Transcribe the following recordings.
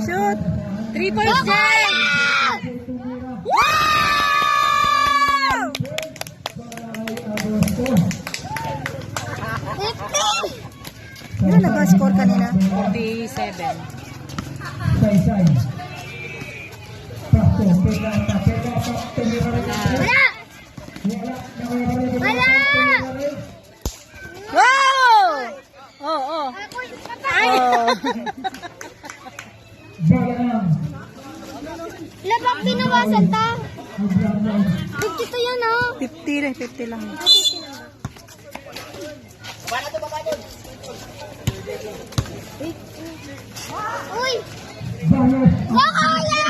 Shoot! 3 points dyan! Wow! Ano nag-score kanina? 47. Wala! Wow! Oh. Ay! Labak pinawasan ta. 50 to yan, oh. 50 lang. Uy! Bakala!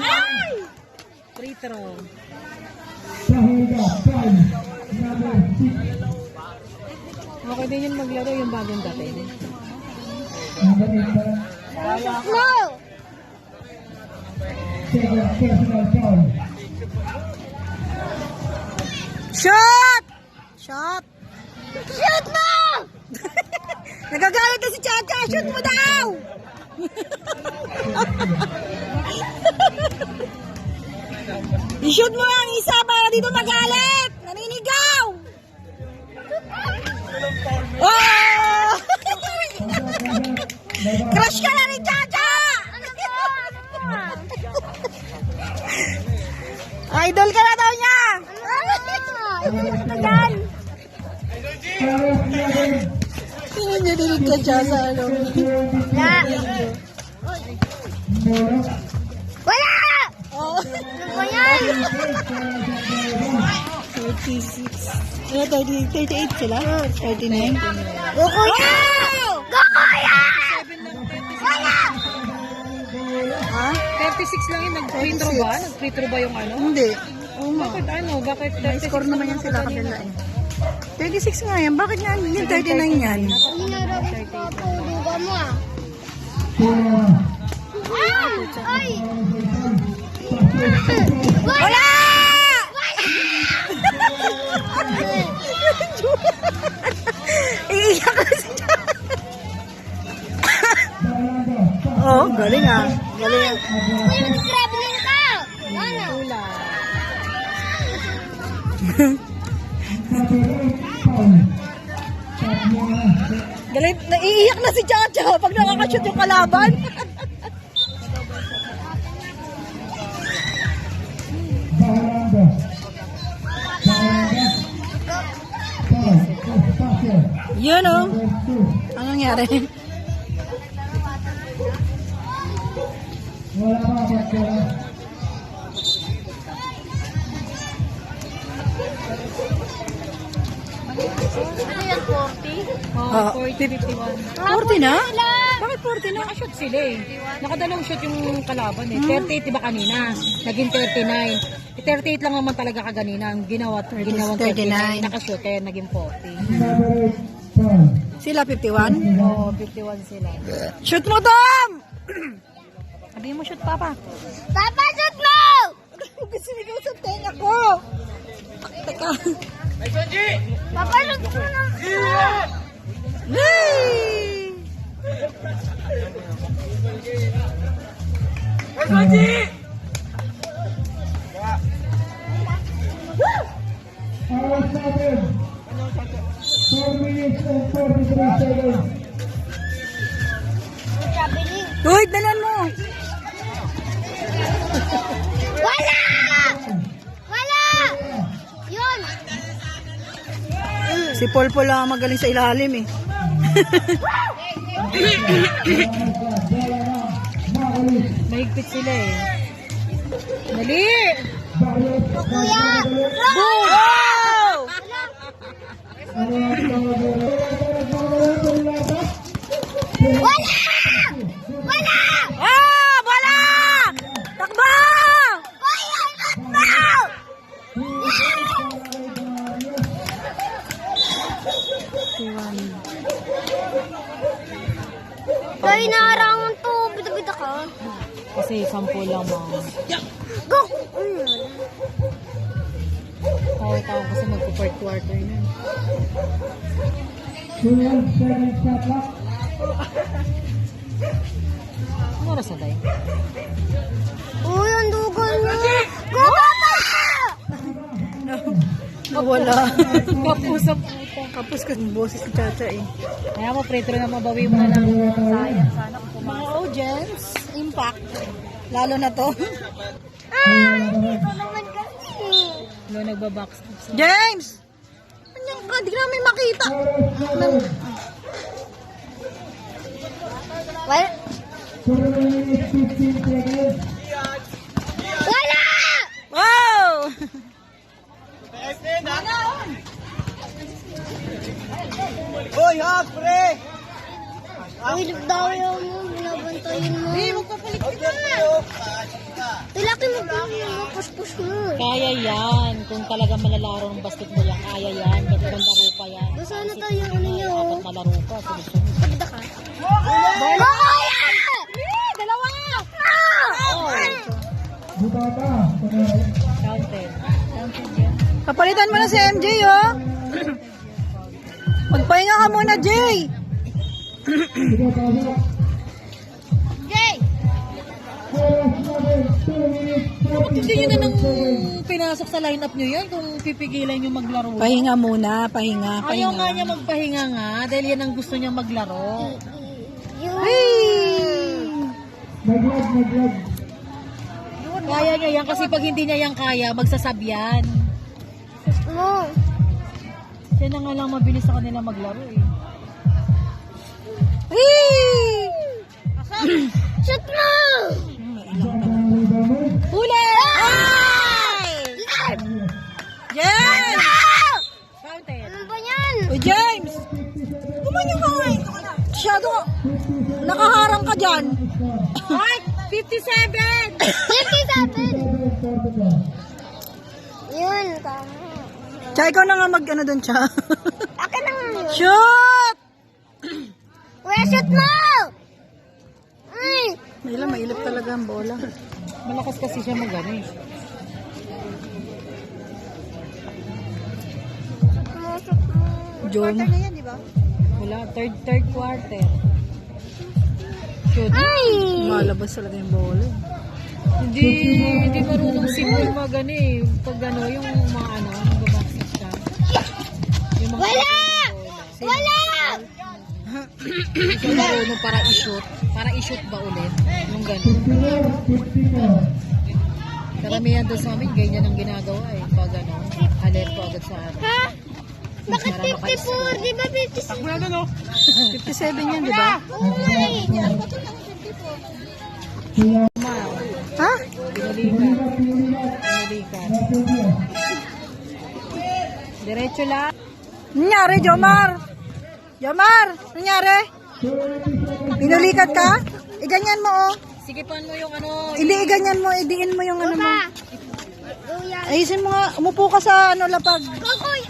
Ay! Free throw. Okay din yung maglaro yung bagong dating. No! Shot! Shot! Shoot mo! Nagagalit na si Chacha! Shoot mo daw! I-shoot mo ang isa para dito magalit! Naninigaw! Oh! Crush ka na ni Chacha! Idol ka na daw niya! Tagal! Tingnan niya din ka siya sa ano. Wala! Oh. Ano ba yan? 36. Ano, 38 sila? 39? Go kuya! Go kuya! Wala! Ha? 36 lang yung nag-free throw ba? Nag-free throw ba yung ano? Hindi. Oo nga. Bakit ano? Bakit May 36 score naman yan sila kabila eh. 36 nga yan. Bakit nga yung 39 yan? Hinarap ko po. Duga mo ah. Ay! Wala! Iiyak na si Oh, galing ah. Galing ah. Kuya, mag-traveling ka! Ano? Galing. Naiiyak na si Chacha pag nakakashoot yung kalaban. Yun oh. Anong nangyari? Ano yan, 40? Ah, 40, 51. 40 na? Bakit 40 na? Nakashoot sila eh. Nakadalawang shot yung kalaban eh. 38 diba kanina? Naging 39. 38 lang naman talaga kaganina. Ang ginawa 39. Nakashoot kaya naging 40. Sila 51? Oo, 51 sila. Shoot mo, Tom! Sabihin mo, shoot, Papa. Papa, shoot mo! Sinigaw sa tenga ko. Teka. Papa, shoot mo na. Yay! Traveling. Uy, dalan mo. Wala! Wala! Yun! Si Paul lang magaling sa ilalim eh. Mahigpit sila eh. Dali! Kuya! Boom! Oh! Wala! Wala! Ah! Wala! Takbo! Kuya, shoot mo! Dahil naarangan to. Bida-bida ka. Kasi 10 lang mga. Go! Oo, tao kasi magpo-fourth quarter na. 2-7 shot clock. Ano oras na tayo? Uy, ang dugo niya. Go, Papa! Nawala. Kapus ang puta. Kapos ka ng boses ni Chacha eh. Kaya mo, pretro na mabawi mo na lang. Sayang, sana kung Mga pumasok. audience, impact. Lalo na to. Ito naman kasi. Ano nagbabox. James! Anyan ka, di namin makita. Well, For the remaining 15 seconds. wala! Wow! Hoy, hap, pre! Uy, daw mo, binabantayin mo. magpapalit kita. Ilaki mo pa mo, push mo. Kaya yan. Kung talaga malalaro ng basketball yan, kaya yan. Ganun laro pa yan. Basta na tayo yung ano niyo. Apat na laro pa. Sunod-sunod. Pagda ka. Bola! Dalawa! Oh, Butata. counted. Counted yan. Papalitan mo na si MJ, oh. Magpahinga ka muna, Jay. Jay! Hindi nyo na nang pinasok sa lineup nyo yan kung pipigilan nyo maglaro. Pahinga muna, pahinga, Ayaw nga pahinga. niya magpahinga nga dahil yan ang gusto niya maglaro. Naglag. Kaya niya yan kasi pag hindi niya yan kaya, magsasabyan. Mo. Siya na nga lang mabilis sa kanila maglaro eh. Hey! Shoot mo! Huli! Ay! James! Counted. Ano ba yan? O James! Kumanyo ka nga. Masyado ka. Nakaharang ka dyan. Ay! 57! 57! Yun, tama. Tsaka ikaw na nga mag-ano dun, Cha. Akin na nga yun. Shoot! Kuya, shoot mo! Ay! Mailap talaga ang bola. Malakas kasi siya mag-ano eh. Shoot mo. Jom. Wala, third quarter. Shoot. Ay! Malabas talaga yung bola. Hindi marunong si Paul mag-ano eh. Pag ano, yung mga ano, nagbabaksik siya. Yung mga Wala! bola. Wala! Hindi siya marunong para i-shoot. Para i-shoot ba ulit? Yung gano'n. Karamihan doon sa amin, ganyan ang ginagawa eh. Pag ano, alert ko agad sa ano. Ha? Bakit 54? Di ba 56? 57 yan, di ba? Oo nga eh. Ha? Pinulikan. Diretso lang. Nangyari, Jomar? Jomar, nangyari? Pinulikat ka? Iganyan mo, oh. Sigipan mo yung ano. Hindi, iganyan mo. Idiin mo yung ano mo. Kuya. Ayusin mo nga. Umupo ka sa ano, lapag. Kokoy!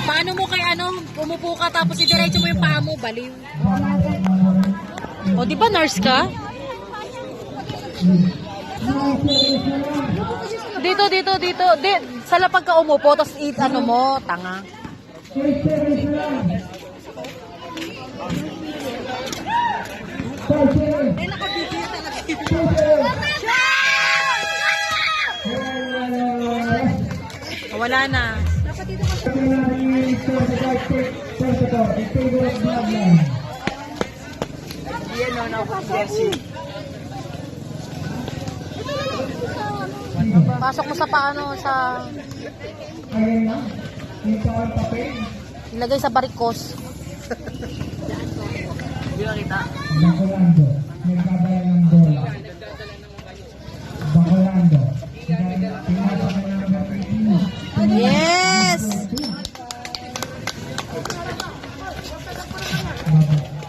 Paano mo kay ano, umupo ka tapos idiretso mo yung paa mo, baliw. O, di ba nurse ka? Dito. Sa lapag ka umupo, tapos ano mo, tanga. Wala na. Pasok mo sa paano, sa... Ilagay sa barikos. Bacolando. Nagkabaya ng bola. Bacolando. Yes!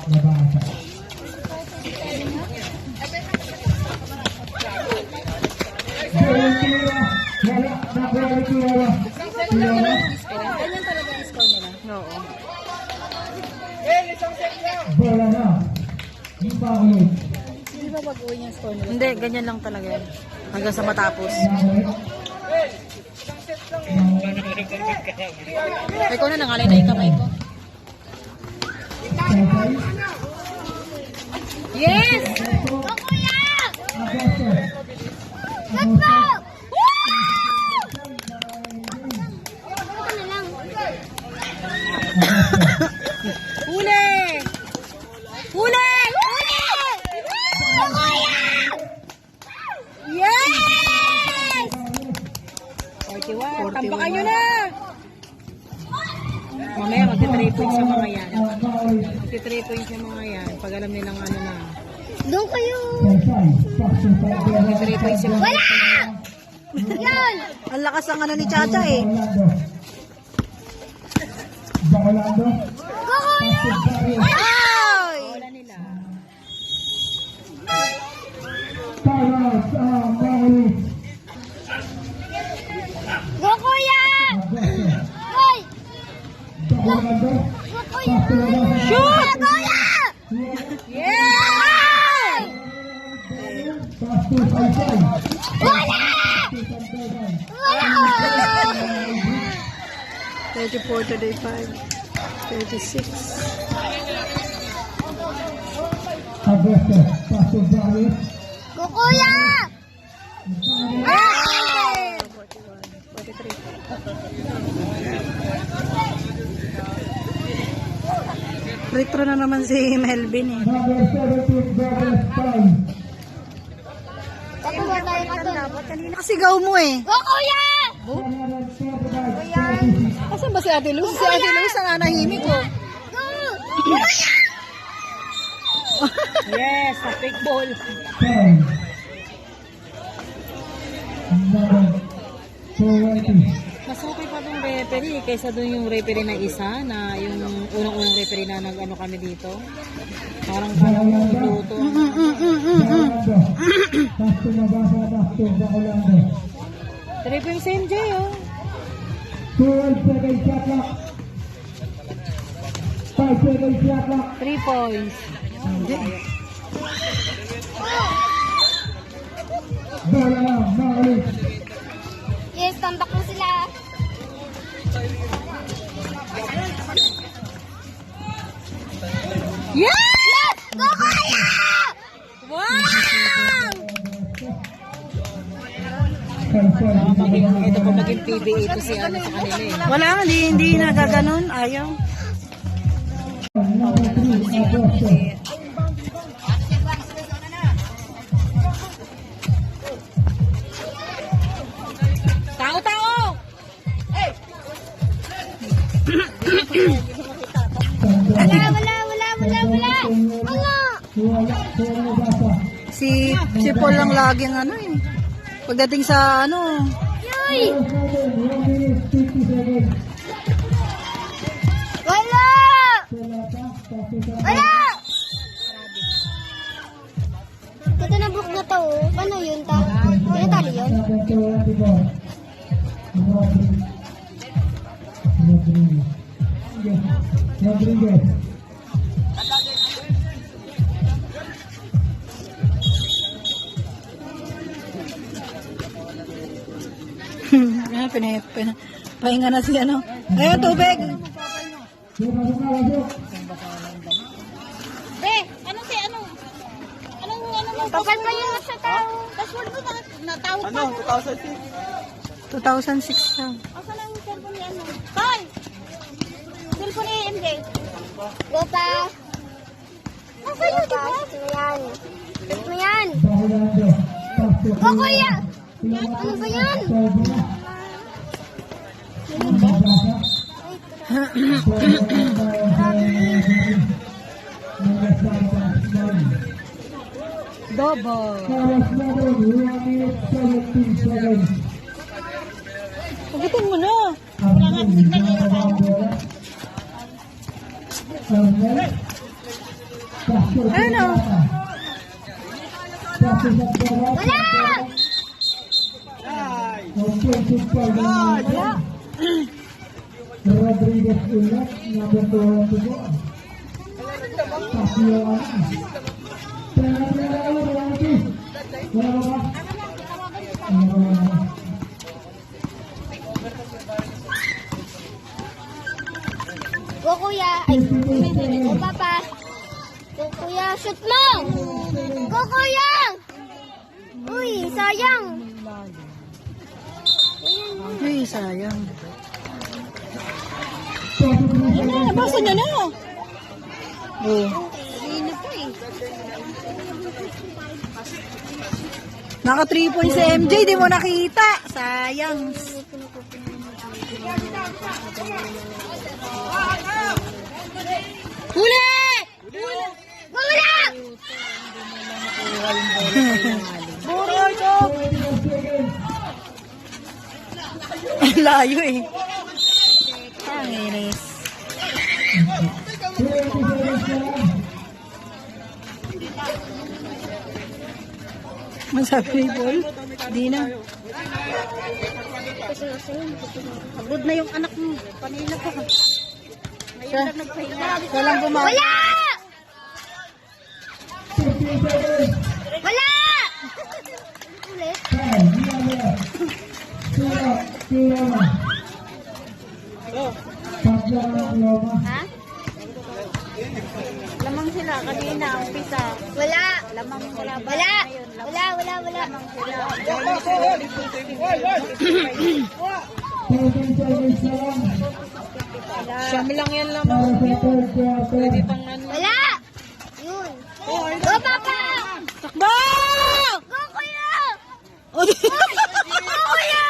Nabasa. Wala. Nakuha ni Tiwala. Tiwala. Ganyan talaga ang score nila. Oo. Bola na. Yung pa ulit. Hindi ba mag-uwi yung score nila? Hindi, ganyan lang talaga yan. Hanggang sa matapos. Nakuha. Ikaw na nangalay na yung kamay ko. Yes! Go, kuya! Let's go! Ito na lang. Huli! Huli! Huli! Go, kuya! Yes! 41. Tambakan nyo na! Mamaya magti-3 points sa mga yan. Magti-3 points sa mga yan. Pag alam nilang ano na. Doon kayo. Magti-3 points sa mga Wala! Yan! Ang lakas ng ano ni Chacha eh. Bacolando. Go, kuya! Ay! wala nila. Para sa Maui. Go, kuya! Hoy! Bacolando. Go, kuya! Shoot! Kuya! Yeah! Pasto Saysay. Wala! Wala! 34 to day 5. 36. Agosto. Pasto Valley. Go, kuya! Ay! 43. Retro na naman si Melvin eh. Number 17, Douglas Time. Tayo ba tayo ka doon? Kanina kasigaw mo eh. Go, kuya! 135, Asan ba si Ate Luz? Si Ate Luz ang nanahimik ko. Go! Kuya! Yes, sa fake ball. 10. Number 20. Mas okay pa yung referee kaysa doon yung referee na isa na yung unang-unang referee na nag-ano kami dito. Parang luto. Bacolando. Pasto Mabasa. Pasto Bacolando. 3 points sa MJ oh. 12 seconds shot clock. 5 seconds shot clock. 3 points. Bola lang, Maui. Yes, tambak mo sila. Yes! Go, kuya! Wow! Saysay. Ito po maging PBA ito si ano sa kanila eh. Wala, hindi nagaganon. Ayaw. Number 3, Agosto. Tao! Wala! Wala! Si Paul lang laging ano eh. Pagdating sa ano, Yoy! Wala! Wala! Ito na book na to. Paano yun ta? Tinatali yun? Rodriguez. pahinga na si ano. Ayun, tubig. Be, ano si ano? Anong kapal pa yun sa tao? Password mo na tawag pa. Ano? 2006. 2006 lang. Asa na yung cellphone ni ano? Hoy! Cellphone ni MJ. Go pa. Nasa yun, di ba? Ito mo yan. Go, kuya! Ano ba yan? Double. Pagitin mo na. Ayun o. Wala! Rodriguez ulit, number 21. Pasiyawan. Wala ba? Go, kuya. Ay, go, papa. Go, kuya. Shoot mo! Go, kuya! Uy, sayang. Ay, sayang. Ayun na, nabasa niya na. Oh. Naka 3 points si MJ, di mo nakita. Sayang. Huli! Wala! Ang layo eh. Ang inis. Masabi ni Paul? Di na. Pagod na yung anak mo. Kanina pa. Ngayon lang nagpahinga. Walang gumawa. Wala! Wala! Ulit. Ha? Lamang sila kanina, umpisa. Wala. Lamang sila. Wala. Wala. Siyam lang yan lamang. Pwede pang ano. Wala. Yun. Go, papa! Takbo! Go, kuya! O, di- Go, kuya!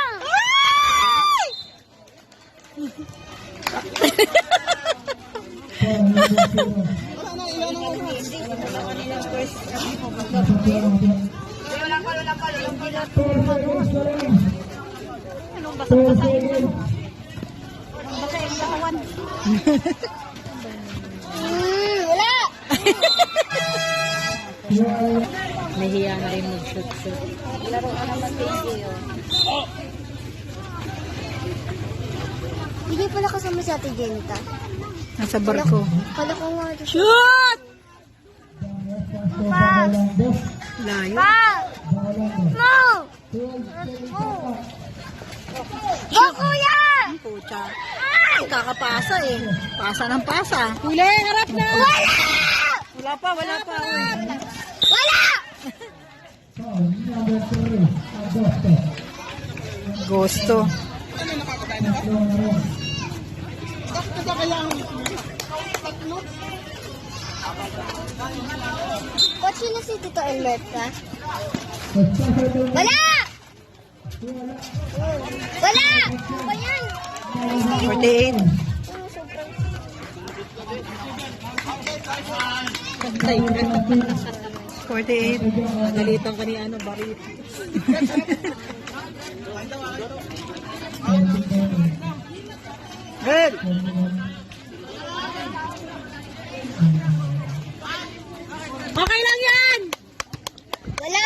Wala. Nahiya na rin mag-shoot. Laro ka naman Hindi pala kasama si Ate Jenita. Nasa barko. Kala ko nga. Shoot! Pass! Layo. Pass! Mo! Mo! Go, kuya! Pucha. Kakapasa eh. Pasa ng pasa. Huli, harap na! Wala! Wala pa. Wala! Gusto. Coach yun na si Tito Elmer ka? Wala! Wala! Ano ba yan? 48. Pagtay ka. 48. Nagalitan ka ni ano, Barit. Red! Okay lang yan! Wala!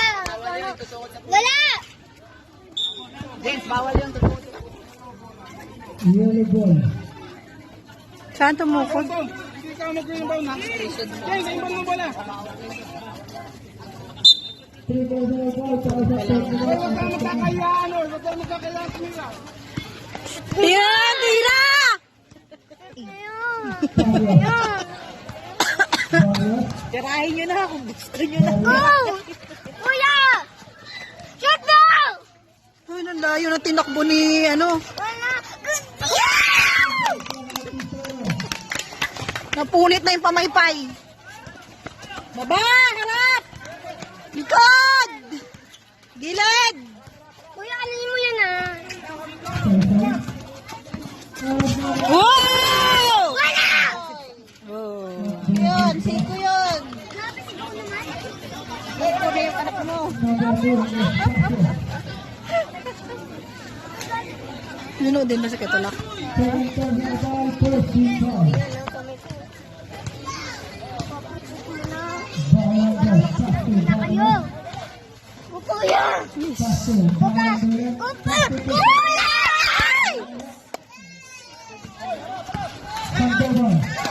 Wala! James, bawal yun. Yellow ball. Saan tumukod? Hindi ka mag-green ball na. James, ay ball mo bola. 3 balls na ball para sa Huwag ka magkakayaan, huwag ka magkakayaan nila. Yan! Tira! Tirahin nyo na kung gusto nyo na. Go! Kuya! Shoot mo! Ay, nang layo na tinakbo ni ano. Wala! Napunit na yung pamaypay. Baba! Harap! Likod! Gilid! Kuya, alin mo yan ah? Wow! Wala! Oh. Yun, siko yun. Napasigaw naman. Siko na yung anak mo. Yun o din na sa ketulak. Na kayo. Kuya! Kuya! Kuya!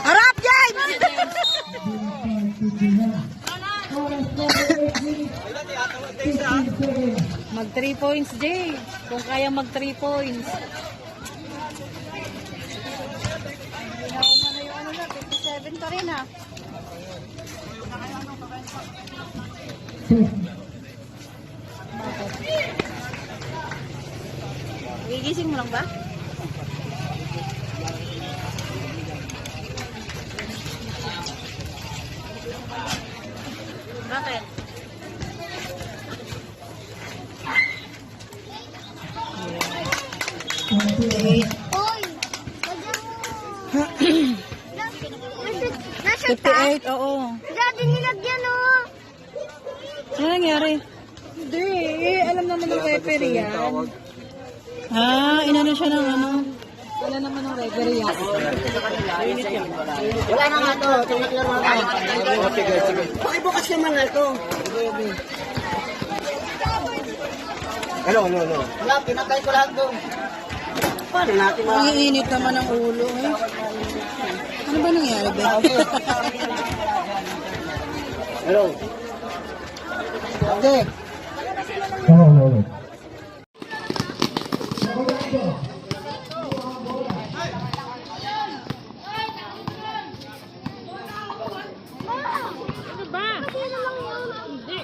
Harap, James! Mag 3 points, Jay. Kung kaya mag 3 points. rin ah. Gigising mo lang ba? Bakit? Uy! Nasa ta? 58, oo. Daddy, nilagyan oh! Ano nangyari? Hindi, alam naman ng referee yan. Inano siya ng ano? Wala naman ng referee yan. Wala na nga to. Tingnan lang mga. Sige, sige. Pakibukas naman na to. Hello. Wala, pinatay ko lahat doon. Paano natin Ang iinit naman ang ulo eh. Ano ba nangyari, Ben? Hello. Okay. Oo. Ano ba? Ano lang yun? Hindi.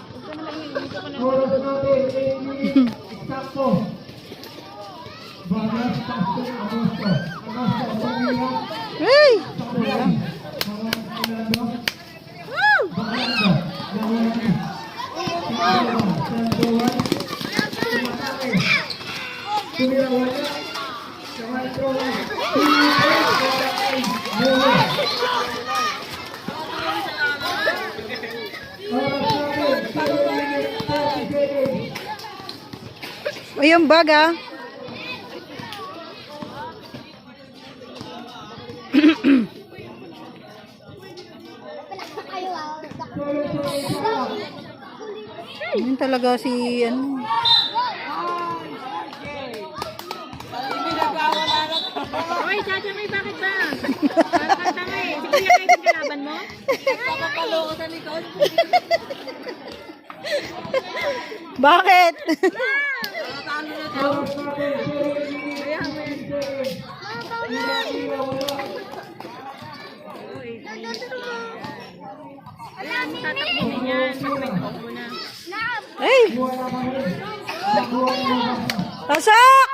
Oras natin, sakto. Bagas, Pasko, Agosto. Agosto, Manila, Hey! Sakuyan. Mga Ilando, Bacolod, Manila, San Juan, Tumatake, Tumirawan, Kamaltrowan, Mulo. Oras natin, 0 minutes, 30 seconds. O yung bag ah. Kayo ah. Yun talaga si ano. Hoy, Chacha, may bakit ba? Parang kanta nga eh. Sige, kaya yung kalaban mo? Papapaloko sa likod. Bakit? Oras natin, 0 minutes, 30 seconds. Alam mo, tatakbuhin yan. May takbo na. Hey! Wala kami. Nakuha na basa. Hasak!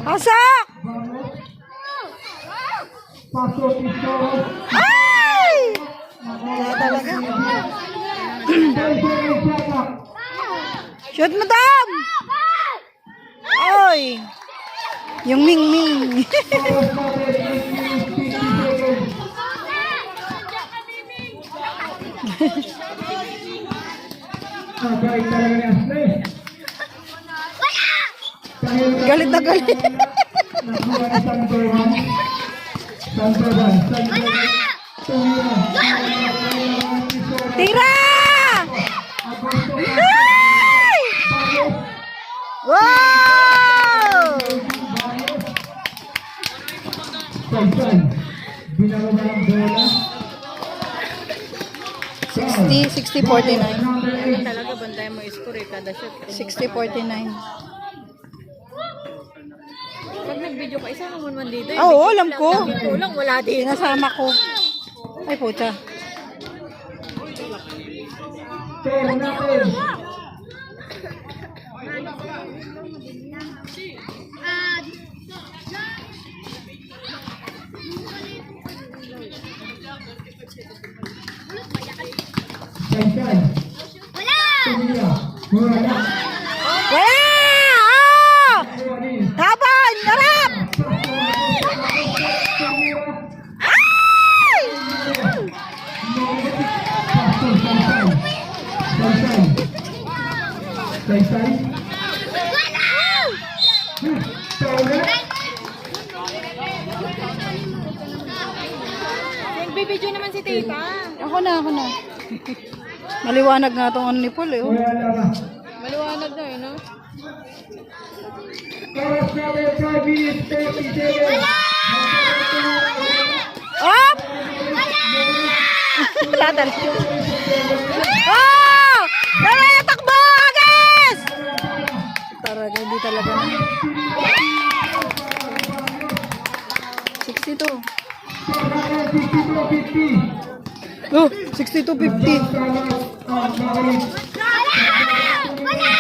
Hasak! Paso, Pistol. Ay! Wala talaga. Shoot mo, Dam! Oy! Yung ming-ming. Oras natin, 8 minutes, 50 seconds. Agay talaga ni Ashley. Dahil Galit na galit. nakuha ni Sandovan. Sandovan. Tumira. Tira! Agosto. Ay! Wow! Saysay. Binaroma ng bola. 60, 49. Number 8. Talaga, bantayan mo score eh. Kada shot. 60-49. Pag nag-video ka, isa naman man dito. Ah, oo, alam ko. Dito lang, wala din. Sinasama ko. Ay, puta. Ten natin. Saysay. Tumira. Wala. Wala! Oh! Iwanin. Taban! Harap! Ay! Saysay. Nagbibideo naman si Tita. Ako na. Maliwanag nga itong ano ni Paul eh. Oh. Maliwanag na eh, no? Oras natin 5 minutes 30 seconds. Oh! Wala talaga. Oh! Dala na takbo! Agis! Talaga, hindi talaga. 62. Oh, 62.50. Wala!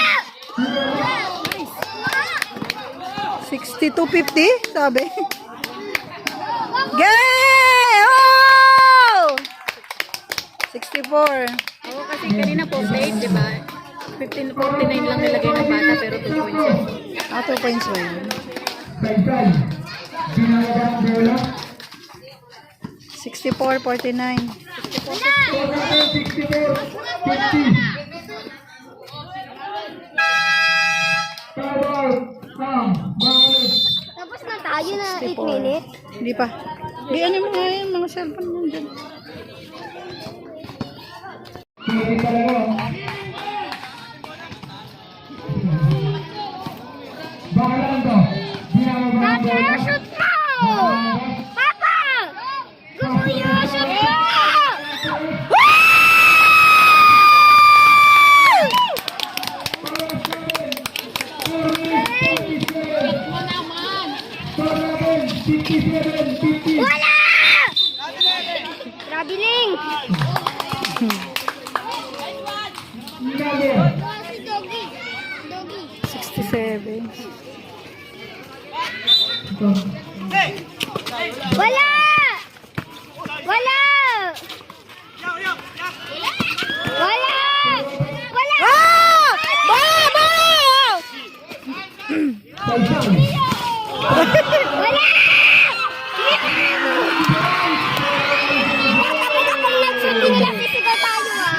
62.50, sabi. Gay! Oh! 64. Oo, kasi kanina po plate, di ba? 15.49 lang nilagay ng bata pero 2 points yun. 2 points ba yun? Saysay. Binalagang bola. 64.49. 64-50. Timeout. Bawal. Tapos na tayo na 8 minutes. Hindi pa. Di ano mo nga yun, mga cellphone mo dyan. Hindi talaga. Bakalan to. Binalagang bola. Shoot mo! Papa! Gusto niyo, shoot mo! Wala! Grabe Ling! Si Doggy. Doggy. 67. Wala! Wala! Wala! Wala! Ah! Baba! Wala! Tatapos akong nag-shoot, hindi na lang sisigaw tayo ah.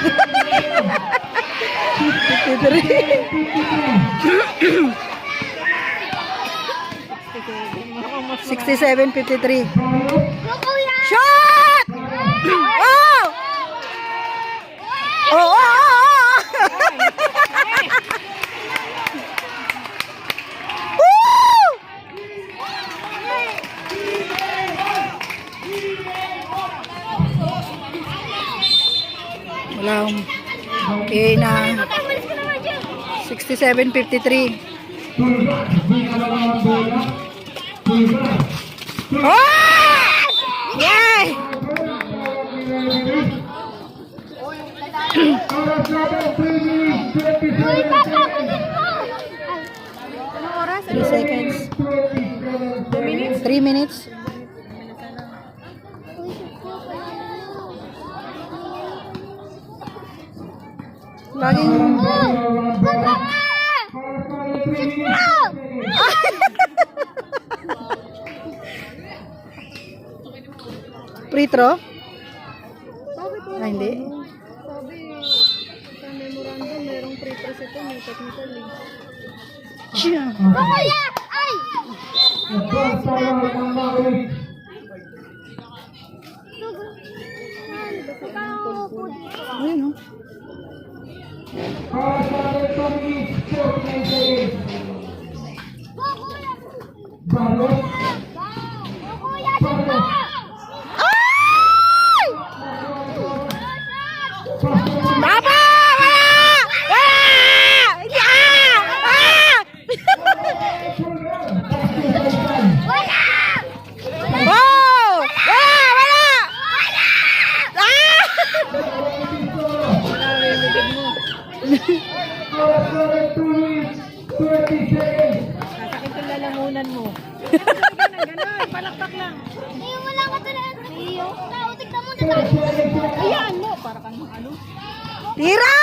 67.53. Go, kuya! Shot! Oh! Oh, oh, oh! Woo! Wala akong okay na. Pagkamalis ko naman dyan. 67.53. Tulga. Binalagang bola. Tulga. Oh! Yay! Oras natin, 3 minutes, 27 Uy, Papa, seconds. kunin mo! Anong oras? 3 seconds. 2 minutes. 3 minutes. Laging... Papa! Free throw? Ah, hindi. Siya. Kuya! Ay! Advance timeout ang Maverick. Ayun, no? Oras natin, 2 minutes, 49 seconds. Balot. Kuya, shoot mo! Ay! Baba! Wala! Wala! Yeah! Ah! Wala! Oh! Wala! Wala! Ah! Oras natin, 2 minutes, 20 seconds. Sasakit yung lalamunan mo. Palakpak lang. Ay, wala ka talaga. Iyo. Tao, tignan mo na 10 tayo. seconds. Ayan mo, para kang ano. Tira!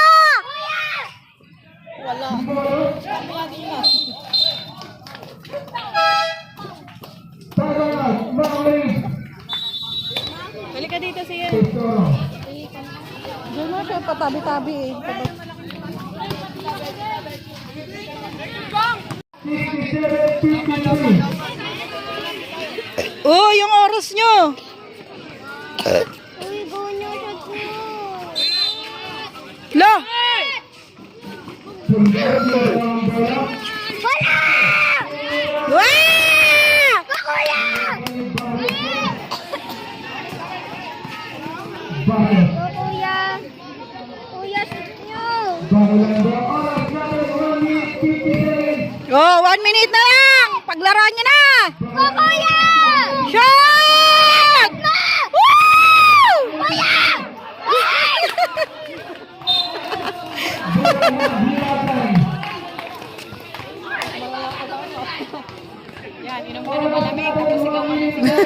Timeout, Maverick. Balik ka dito siya. Pistolo. Diyan mo siya patabi-tabi eh. 67-53. Oh, yung oras nyo! Uy, go nyo, shoot mo. Lo! Tulga. Binalagang bola. Wala! Wah! Kuya! Balot. Go, kuya. Kuya, shoot nyo. Bakalan to. Oras natin, 1 minute, 50 seconds. Oh, 1 minute na lang! Paglaruan nyo na! Go, kuya! Shot! Na!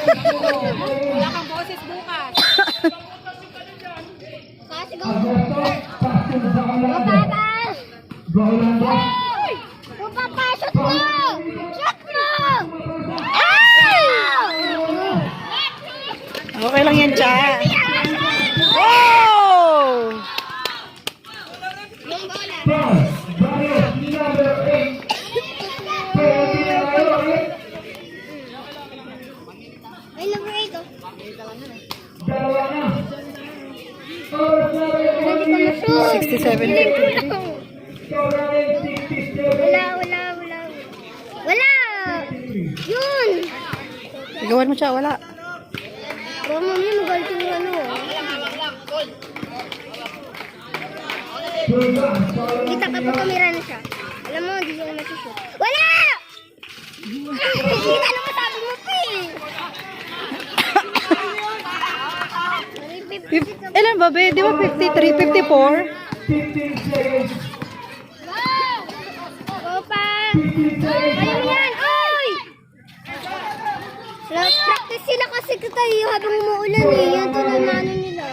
Wala kang boses bukas. Kasi go. Agosto, pasok sa Go, Orlando. Papa. Go Orlando. Go, Papa. Shoot mo. Shoot mo. Ay! Okay lang yan, Cha. Oh! Yung bola. Pass. Barrios, number 8. Penalty na kayo, eh. Ay, number 8 oh. Dalawa na. Oras na rin. Hindi ko ma-shoot. 67. Score natin, 67. Wala. Wala. Yun. Igawan mo, Cha. Wala. Baka mami, magalit yung ano. Sultan, score Kita ka pag kamera na siya. Alam mo, hindi siya masushoot. Wala! Kita naman sabi mo, Pi. Ilan ba, be? Di ba 53, 54? 15 seconds. Go pa! Kaya mo yan! Oy! Practice sila kasi tayo habang umuulan eh. Yan to na ano nila.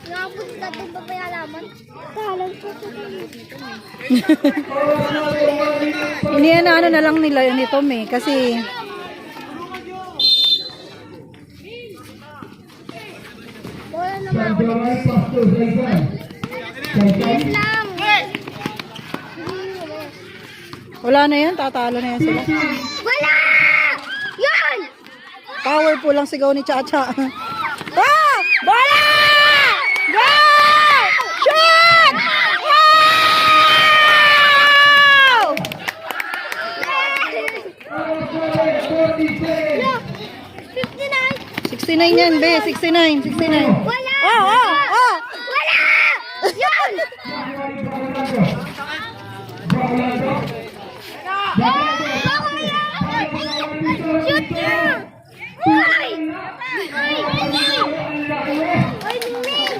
Nakapot natin papayalaman. Kahalan ko ito. Iniyan na ano na lang nila yun ito, me. Kasi, Wala naman ako. Sandoval, pasok, Zaydan. Zaydan. Wait lang. wala na yan. Tatalo na yan sila. Wala! Yan! Powerful lang sigaw ni Chacha. Ah! Bola! Go! Shoot! Wow! 40 seconds. 59. 69 yan, be. 69. 69. Wala! Oh, oh, oh! Wala! Yan! Shoot niya! Uy! Ay, Ming!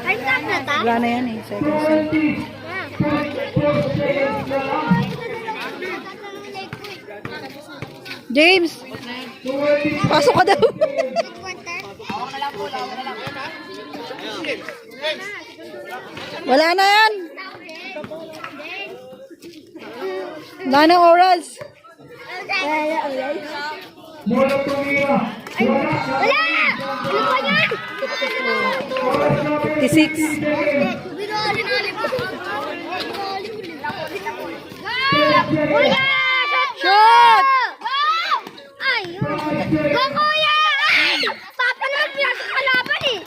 Ay, stop na ta? Wala na yan eh. Seconds. James! Pasok ka daw. Wala na yan. Wala na oras. Mula tumira. Wala. Wala! Ano ba yan? 56. Kuya! Shoot! Ayun! Go, kuya! Ay! Papa naman pinasok kalaban eh!